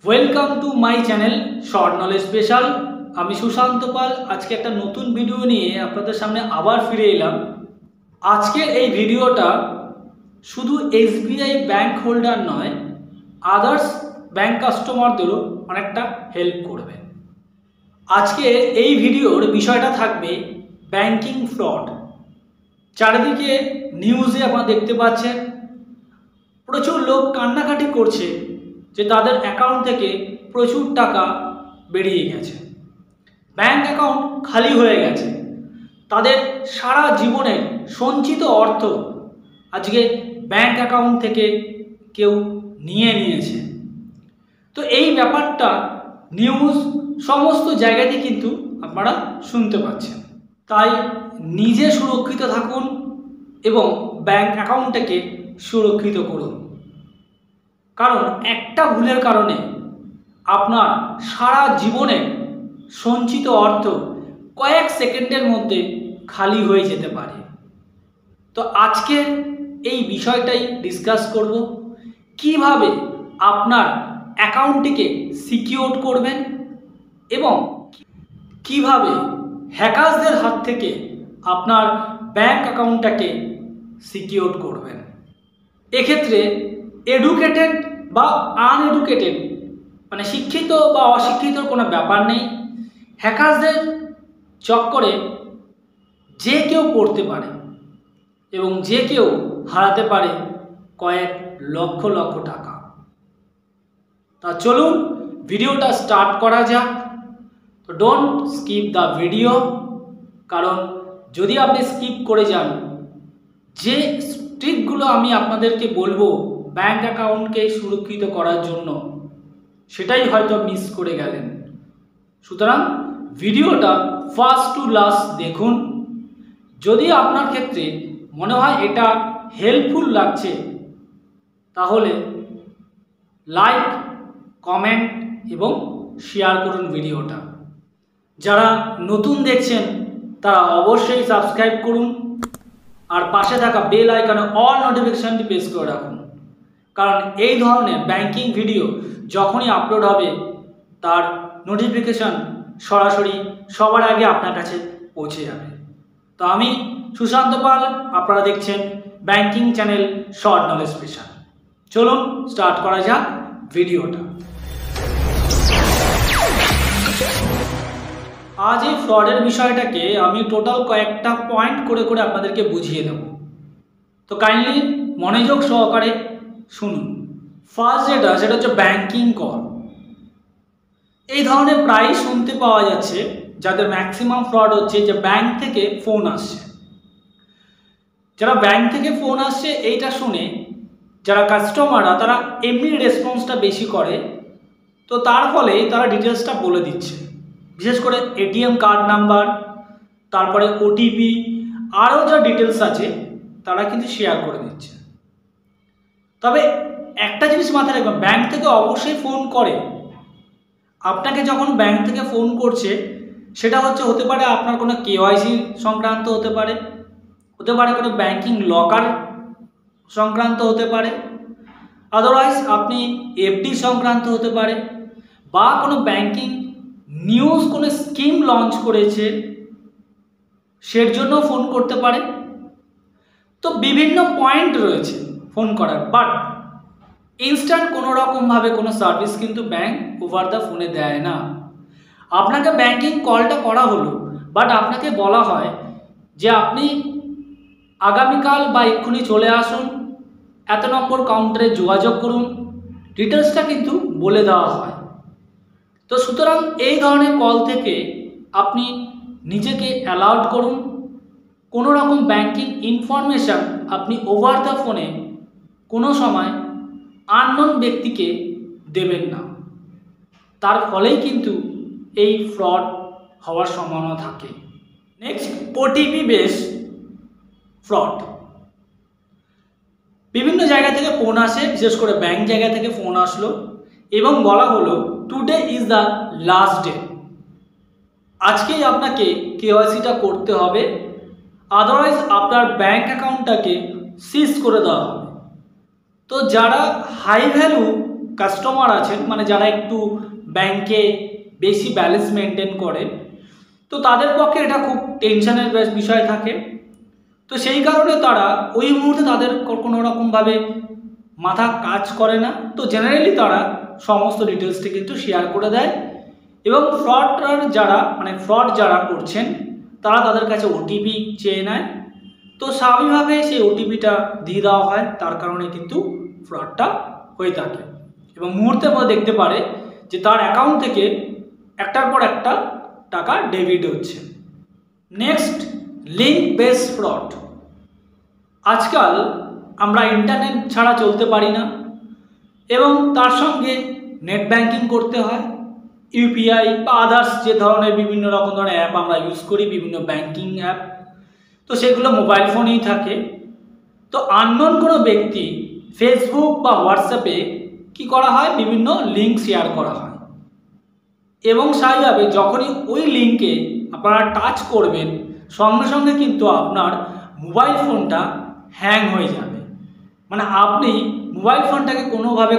Welcome to my channel short knowledge special. আমি সুশান্ত পাল। আজকে একটা নতুন ভিডিও নিয়ে আপনাদের সামনে আবার ফিরে এলাম। আজকের এই ভিডিওটা শুধু এসবিআই ব্যাংক হোল্ডার নয়, আদার্স ব্যাংক কাস্টমারদেরও অনেকটা হেল্প করবে। আজকে এই ভিডিওর বিষয়টা থাকবে ব্যাংকিং ফ্রড। চারিদিকে নিউজে আপনারা দেখতে পাচ্ছেন প্রচুর লোক কান্নাকাটি করছে যে তাদের অ্যাকাউন্ট থেকে প্রচুর টাকা বেরিয়ে গেছে, ব্যাংক অ্যাকাউন্ট খালি হয়ে গেছে, তাদের সারা জীবনের সঞ্চিত অর্থ আজকে ব্যাংক অ্যাকাউন্ট থেকে কেউ নিয়ে নিয়েছে। তো এই ব্যাপারটা নিউজ সমস্ত জায়গাতে কিন্তু আপনারা শুনতে পাচ্ছেন। তাই নিজে সুরক্ষিত থাকুন এবং ব্যাংক অ্যাকাউন্টটাকে সুরক্ষিত করুন, কারণ একটা ভুলের কারণে আপনার সারা জীবনের সঞ্চিত অর্থ কয়েক সেকেন্ডের মধ্যে খালি হয়ে যেতে পারে। তো আজকের এই বিষয়টাই ডিসকাস করব, কিভাবে আপনার অ্যাকাউন্টটিকে সিকিউর করবেন এবং কিভাবে হ্যাকারদের হাত থেকে আপনার ব্যাংক অ্যাকাউন্টটাকে সিকিউর করবেন। এক্ষেত্রে এডুকেটেড বা আনএডুকেটেড মানে শিক্ষিত বা অশিক্ষিতর কোনো ব্যাপার নেই। হ্যাকারদের চক্করে যে কেউ পড়তে পারে এবং যে কেউ হারাতে পারে কয়েক লক্ষ লক্ষ টাকা। তা চলুন ভিডিওটা স্টার্ট করা যাক। তো ডোন্ট স্কিপ দ্য ভিডিও, কারণ যদি আপনি স্কিপ করে যান, যে ট্রিকগুলো আমি আপনাদেরকে বলবো ব্যাংক অ্যাকাউন্টকে সুরক্ষিত করার জন্য, সেটাই হয়তো মিস করে গেলেন। সুতরাং ভিডিওটা ফার্স্ট টু লাস্ট দেখুন। যদি আপনার ক্ষেত্রে মনে হয় এটা হেল্পফুল লাগছে, তাহলে লাইক, কমেন্ট এবং শেয়ার করুন ভিডিওটা। যারা নতুন দেখছেন তারা অবশ্যই সাবস্ক্রাইব করুন আর পাশে থাকা বেল আইকনে অল নোটিফিকেশনটি প্রেস করে রাখুন, কারণ এই ধরনের ব্যাংকিং ভিডিও যখনই আপলোড হবে তার নোটিফিকেশন সরাসরি সবার আগে আপনার কাছে পৌঁছে যাবে। তো আমি সুশান্ত পাল, আপনারা দেখছেন banking channel short knowledge special. চলুন স্টার্ট করা যাক ভিডিওটা। আজ এই ফ্রডের বিষয়টাকে আমি টোটাল কয়েকটা পয়েন্ট করে করে আপনাদেরকে বুঝিয়ে দেব। তো কাইন্ডলি মনোযোগ সহকারে শুনুন। ফার্স্ট সেটা হচ্ছে ব্যাংকিং কল। এই ধরনের প্রায় শুনতে পাওয়া যাচ্ছে, যাদের ম্যাক্সিমাম ফ্রড হচ্ছে যে ব্যাংক থেকে ফোন আসছে। যারা ব্যাংক থেকে ফোন আসছে এইটা শুনে যারা কাস্টমাররা তারা এমনি রেসপন্সটা বেশি করে, তো তার ফলে তারা ডিটেলসটা বলে দিচ্ছে, বিশেষ করে এটিএম কার্ড নাম্বার, তারপরে ওটিপি, আরও যা ডিটেলস আছে তারা কিন্তু শেয়ার করে দিচ্ছে। তবে একটা জিনিস মাথায় রাখবেন, ব্যাংক থেকে অবশ্যই ফোন করে। আপনাকে যখন ব্যাংক থেকে ফোন করছে সেটা হতে পারে আপনার কোনো কেওয়াইসি সংক্রান্ত হতে পারে কোনো ব্যাংকিং লকার সংক্রান্ত হতে পারে, আদারওয়াইজ আপনি এফডি সংক্রান্ত হতে পারে, বা কোনো ব্যাংকিং নিউজ কোনো স্কিম লঞ্চ করেছে সের জন্য ফোন করতে পারে। তো বিভিন্ন পয়েন্ট রয়েছে ফোন করার, বাট ইনস্ট্যান্ট কোনো রকমভাবে কোনো সার্ভিস কিন্তু ব্যাংক ওভার দ্য ফোনে দেয় না। আপনাকে ব্যাংকিং কলটা করা হলো, বাট আপনাকে বলা হয় যে আপনি আগামীকাল বা এক্ষুনি চলে আসুন, এত নম্বর কাউন্টারে যোগাযোগ করুন, ডিটেলসটা কিন্তু বলে দেওয়া হয়। তো সুতরাং এই ধরনের কল থেকে আপনি নিজেকে অ্যালাউড করুন। কোনো রকম ব্যাংকিং ইনফরমেশান আপনি ওভার দ্য ফোনে কোনো সময় আননোন ব্যক্তিকে দেবেন না, তার ফলেই কিন্তু এই ফ্রড হওয়ার সম্ভাবনা থাকে। Next, OTP base fraud. বিভিন্ন জায়গা থেকে ফোন আসে, বিশেষ করে ব্যাংক জায়গা থেকে ফোন আসলো এবং বলা হলো today is the last day, আজকেই আপনাকে কেওয়াইসিটা করতে হবে, আদারওয়াইজ আপনার ব্যাংক অ্যাকাউন্টটাকে সিজ করে দেওয়া হবে। তো যারা হাই ভ্যালু কাস্টমার আছেন, মানে যারা একটু ব্যাংকে বেশি ব্যালেন্স মেনটেন করেন, তো তাদের পক্ষে এটা খুব টেনশনের বিষয় থাকে। তো সেই কারণে তারা ওই মুহূর্তে তাদের কোনো রকমভাবে মাথা কাজ করে না। তো জেনারেলি তারা সমস্ত ডিটেলসটি কিন্তু শেয়ার করে দেয় এবং ফ্রড যারা করছেন তারা তাদের কাছে ওটিপি চেয়ে নেয়। তো স্বাভাবিকভাবে সেই ওটিপিটা দিয়ে দেওয়া হয়, তার কারণে কিন্তু ফ্রডটা হয়ে থাকে এবং মুহূর্তের মধ্যে দেখতে পারে যে তার অ্যাকাউন্ট থেকে একটার পর একটা টাকা ডেবিট হচ্ছে। Next, link base fraud. আজকাল আমরা ইন্টারনেট ছাড়া চলতে পারি না এবং তার সঙ্গে নেট ব্যাংকিং করতে হয়, ইউপিআই বা আদার্স যে ধরনের বিভিন্ন রকম ধরনের অ্যাপ আমরা ইউজ করি, বিভিন্ন ব্যাংকিং অ্যাপ, তো সেগুলো মোবাইল ফোনেই থাকে। তো আননোন কোনো ব্যক্তি ফেসবুক বা হোয়াটসঅ্যাপে কি করা হয়, বিভিন্ন লিঙ্ক শেয়ার করা হয় এবং স্বাভাবিকভাবে যখনই ওই লিঙ্কে আপনারা টাচ করবেন সঙ্গে সঙ্গে কিন্তু আপনার মোবাইল ফোনটা হ্যাং হয়ে যাবে, মানে আপনি মোবাইল ফোনটাকে কোনোভাবে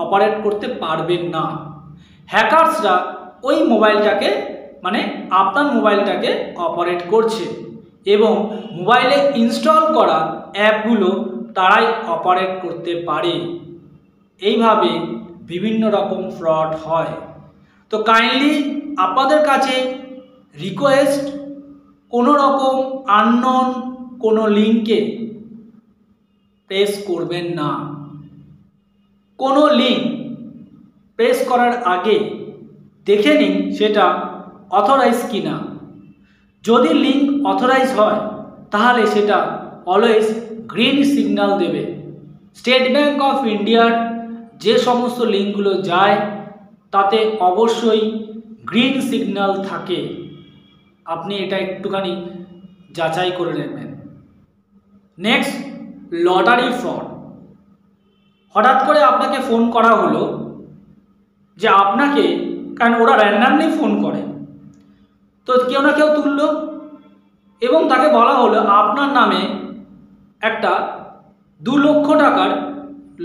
অপারেট করতে পারবেন না। হ্যাকার্সরা ওই মোবাইলটাকে, মানে আপনার মোবাইলটাকে অপারেট করছে এবং মোবাইলে ইনস্টল করা অ্যাপগুলো তারাই অপারেট করতে পারে। এইভাবে বিভিন্ন রকম ফ্রড হয়। তো কাইন্ডলি আপনাদের কাছে রিকোয়েস্ট, কোনো রকম আননোন কোনো লিঙ্কে প্রেস করবেন না। কোনো লিঙ্ক প্রেস করার আগে দেখে নিন সেটা অথরাইজ কিনা। যদি লিঙ্ক অথরাইজ হয় তাহলে সেটা অলওয়েজ গ্রিন সিগন্যাল দেবে। স্টেট ব্যাংক অফ ইন্ডিয়ার যে সমস্ত লিঙ্কগুলো যায় তাতে অবশ্যই গ্রিন সিগন্যাল থাকে, আপনি এটা একটুখানি যাচাই করে নেবেন। Next, lottery fraud. হঠাৎ করে আপনাকে ফোন করা হলো যে আপনাকে, কারণ ওরা র্যান্ডামলি ফোন করে, তো কেউ না কেউ তুলল এবং তাকে বলা হলো আপনার নামে একটা 2 লক্ষ টাকার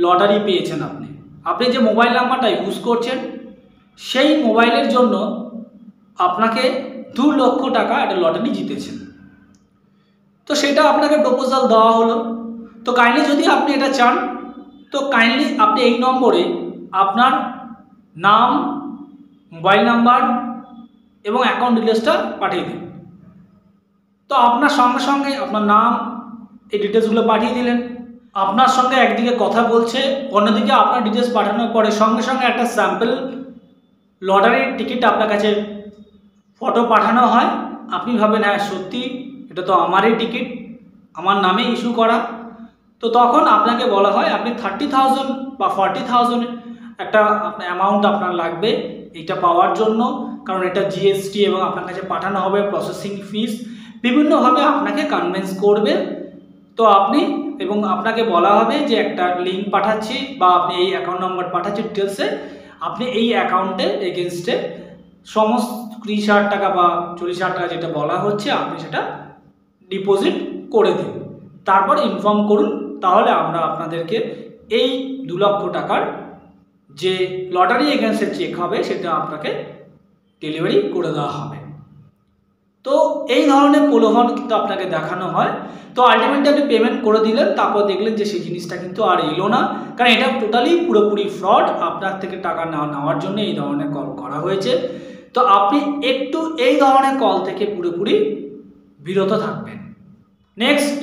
লটারি পেয়েছেন। আপনি যে মোবাইল নাম্বারটা ইউজ করছেন সেই মোবাইলের জন্য আপনাকে 2 লক্ষ টাকা একটা লটারি জিতেছেন। তো সেটা আপনাকে প্রপোজাল দেওয়া হলো। তো কাইন্ডলি যদি আপনি এটা চান তো কাইন্ডলি আপনি এই নম্বরে আপনার নাম, মোবাইল নাম্বার এবং অ্যাকাউন্ট ডিটেলসটা পাঠিয়ে দিন। তো আপনার সঙ্গে সঙ্গে আপনার নাম, এই ডিটেলসগুলো পাঠিয়ে দিলেন। আপনার সঙ্গে একদিকে কথা বলছে, অন্যদিকে আপনার ডিটেলস পাঠানোর পরে সঙ্গে সঙ্গে একটা স্যাম্পল লটারির টিকিট আপনার কাছে ফটো পাঠানো হয়। আপনি ভাবেন হ্যাঁ সত্যি এটা তো আমারই টিকিট, আমার নামে ইস্যু করা। তো তখন আপনাকে বলা হয় আপনি 30,000 বা 40,000 একটা অ্যামাউন্ট আপনার লাগবে এটা পাওয়ার জন্য, কারণ এটা জিএসটি এবং আপনার কাছে পাঠানো হবে প্রসেসিং ফিস, বিভিন্নভাবে আপনাকে কনভিন্স করবে। তো আপনি এবং আপনাকে বলা হবে যে একটা লিঙ্ক পাঠাচ্ছি বা আপনি এই অ্যাকাউন্ট নম্বর পাঠাচ্ছি ডিটেলসে, আপনি এই অ্যাকাউন্টে এগেনস্টে সমস্ত 30,000 টাকা বা 40,000 টাকা যেটা বলা হচ্ছে আপনি সেটা ডিপোজিট করে দিন, তারপর ইনফর্ম করুন, তাহলে আমরা আপনাদেরকে এই 2 লক্ষ টাকার যে লটারি এগেন্সের চেক হবে সেটা আপনাকে ডেলিভারি করে দেওয়া হবে। তো এই ধরনের প্রলোভন কিন্তু আপনাকে দেখানো হয়। তো আলটিমেটলি আপনি পেমেন্ট করে দিলেন, তারপর দেখলেন যে সেই জিনিসটা কিন্তু আর এলো না, কারণ এটা টোটালি পুরোপুরি ফ্রড। আপনার থেকে টাকা নেওয়ার জন্য এই ধরনের কল করা হয়েছে। তো আপনি একটু এই ধরনের কল থেকে পুরোপুরি বিরত থাকবেন। নেক্সট,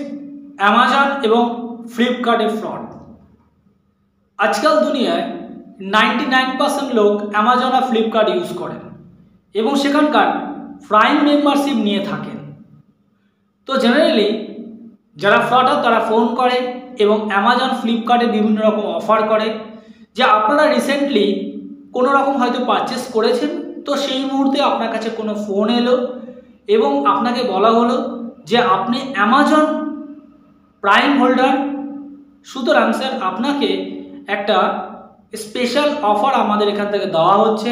অ্যামাজন এবং ফ্লিপকার্টের ফ্রড। আজকাল দুনিয়ায় 99% লোক অ্যামাজন আর ফ্লিপকার্ট ইউজ করেন এবং সেখানকার প্রাইম মেম্বারশিপ নিয়ে থাকেন। তো জেনারেলি যারা ফ্রডার তারা ফোন করে এবং অ্যামাজন ফ্লিপকার্টে বিভিন্ন রকম অফার করে যে আপনারা রিসেন্টলি কোনো রকম হয়তো পারচেস করেছেন, তো সেই মুহূর্তে আপনার কাছে কোনো ফোন এলো এবং আপনাকে বলা হলো যে আপনি অ্যামাজন প্রাইম হোল্ডার, সুতরাং স্যার আপনাকে একটা স্পেশাল অফার আমাদের এখান থেকে দেওয়া হচ্ছে,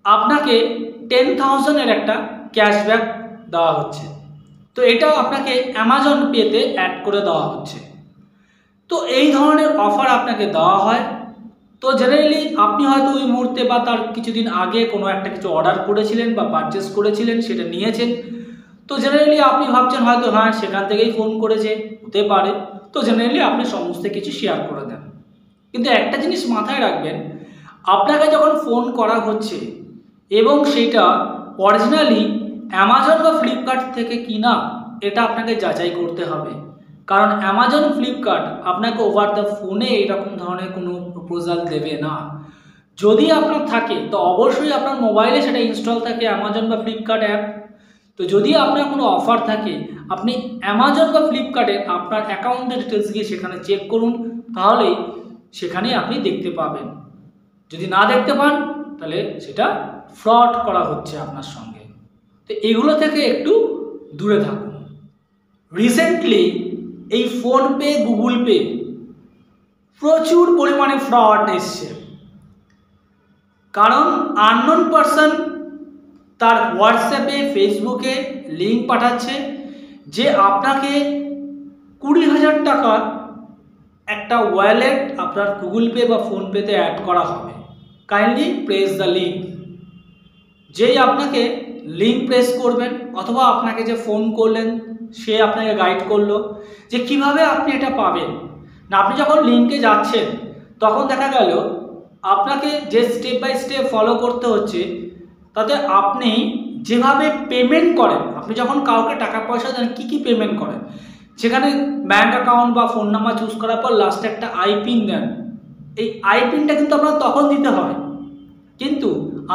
আপনাকে 10,000-এর একটা ক্যাশব্যাক দেওয়া হচ্ছে। তো এটা আপনাকে অ্যামাজন পেতে অ্যাড করে দেওয়া হচ্ছে। তো এই ধরনের অফার আপনাকে দেওয়া হয়। তো জেনারেলি আপনি হয়তো ওই মুহূর্তে বা তার কিছুদিন আগে কোনো একটা কিছু অর্ডার করেছিলেন বা পারচেস করেছিলেন, সেটা নিয়েছেন। তো জেনারেলি আপনি ভাবছেন হয়তো হ্যাঁ সেখান থেকেই ফোন করেছে, হতে পারে। তো জেনারেলি আপনি সমস্ত কিছু শেয়ার করে দেন। কিন্তু একটা জিনিস মাথায় রাখবেন, আপনাকে যখন ফোন করা হচ্ছে এবং সেটা অরিজিনালি অ্যামাজন বা ফ্লিপকার্ট থেকে কিনা, এটা আপনাকে যাচাই করতে হবে। কারণ অ্যামাজন, ফ্লিপকার্ট আপনাকে ওভার দ্য ফোনে এরকম ধরনের কোনো প্রপোজাল দেবে না। যদি আপনার থাকে তো অবশ্যই আপনার মোবাইলে সেটা ইনস্টল থাকে অ্যামাজন বা ফ্লিপকার্ট অ্যাপ। তো যদি আপনার কোনো অফার থাকে, আপনি অ্যামাজন বা ফ্লিপকার্টে আপনার অ্যাকাউন্টের ডিটেলস গিয়ে সেখানে চেক করুন, তাহলেই সেখানে আপনি দেখতে পাবেন। যদি না দেখতে পান তাহলে সেটা ফ্রড করা হচ্ছে আপনার সঙ্গে। তো এগুলো থেকে একটু দূরে থাকুন। রিসেন্টলি এই ফোনপে, গুগল পে প্রচুর পরিমাণে ফ্রড এসছে। কারণ আননোন পারসন তার হোয়াটসঅ্যাপে, ফেসবুকে লিঙ্ক পাঠাচ্ছে যে আপনাকে 20,000 টাকার একটা ওয়ালেট আপনার গুগল পে বা ফোনপেতে অ্যাড করা হবে, কাইন্ডলি প্রেস দ্য লিঙ্ক। যেই আপনাকে লিঙ্ক প্রেস করবেন, অথবা আপনাকে যে ফোন করলেন সে আপনাকে গাইড করলো যে কিভাবে আপনি এটা পাবেন না। আপনি যখন লিঙ্কে যাচ্ছেন তখন দেখা গেল আপনাকে যে স্টেপ বাই স্টেপ ফলো করতে হচ্ছে, তাতে আপনি যেভাবে পেমেন্ট করেন, আপনি যখন কাউকে টাকা পয়সা দেন কী কী পেমেন্ট করেন, সেখানে ব্যাঙ্ক অ্যাকাউন্ট বা ফোন নাম্বার চুজ করার পর লাস্টে একটা আইপিন দেন। এই আইপিনটা কিন্তু আপনার তখন দিতে হয়, কিন্তু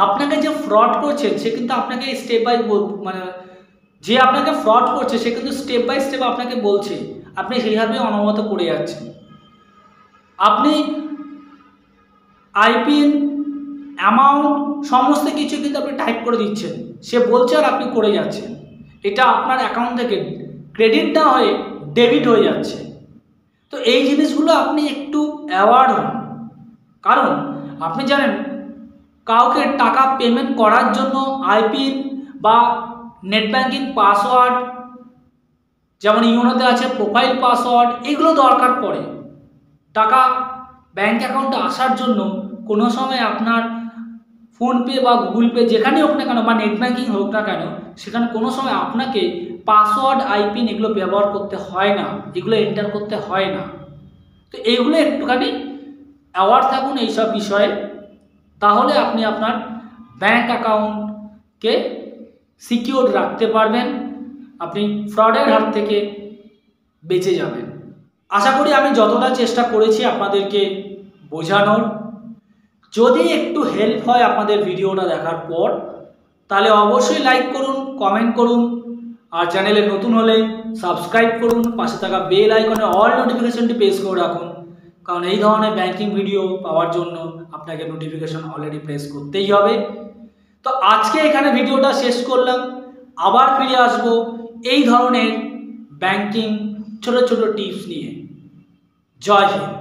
আপনাকে যে ফ্রড করছেন সে কিন্তু আপনাকে স্টেপ বাই মানে যে আপনাকে ফ্রড করছে সে কিন্তু স্টেপ বাই স্টেপ আপনাকে বলছে, আপনি সেইভাবে অনবরত করে যাচ্ছেন। আপনি আইপিন, অ্যামাউন্ট সমস্ত কিছু কিন্তু আপনি টাইপ করে দিচ্ছেন, সে বলছে আর আপনি করে যাচ্ছেন। এটা আপনার অ্যাকাউন্ট থেকে ক্রেডিট না হয়ে ডেবিট হয়ে যাচ্ছে। তো এই জিনিসগুলো আপনি একটু অ্যাওয়ার্ড হন। কারণ আপনি জানেন কাউকে টাকা পেমেন্ট করার জন্য আইপিন বা নেট ব্যাঙ্কিং পাসওয়ার্ড, যেমন ইউনোতে আছে প্রোফাইল পাসওয়ার্ড, এগুলো দরকার পড়ে। টাকা ব্যাঙ্ক অ্যাকাউন্টে আসার জন্য কোনো সময় আপনার ফোনপে বা গুগল পে যেখানে হোক না কেন বা নেট ব্যাঙ্কিং হোক না কেন, সেখানে কোনো সময় আপনাকে পাসওয়ার্ড, আইপিন এগুলো ব্যবহার করতে হয় না, এগুলো এন্টার করতে হয় না। তো এইগুলো একটুখানি অ্যাওয়ার্ড থাকুন এইসব বিষয়ে, তাহলে আপনি আপনার ব্যাঙ্ক অ্যাকাউন্টকে সিকিউর রাখতে পারবেন, আপনি ফ্রডের হাত থেকে বেঁচে যাবেন। আশা করি আমি যতটা চেষ্টা করেছি আপনাদেরকে বোঝানোর। যদি একটু হেল্প হয় আপনাদের ভিডিওটা দেখার পর, তাহলে অবশ্যই লাইক করুন, কমেন্ট করুন, আর চ্যানেলে নতুন হলে সাবস্ক্রাইব করুন, পাশে থাকা বেল আইকনে অল নোটিফিকেশনটি প্রেস করে রাখুন। কারণ এই ধরনের ব্যাংকিং ভিডিও পাওয়ার জন্য আপনাকে নোটিফিকেশন অলরেডি প্রেস করতেই হবে। তো আজকে এখানে ভিডিওটা শেষ করলাম, আবার ফিরে আসব এই ধরনের ব্যাংকিং ছোট ছোট টিপস নিয়ে। জয় হিন্দ।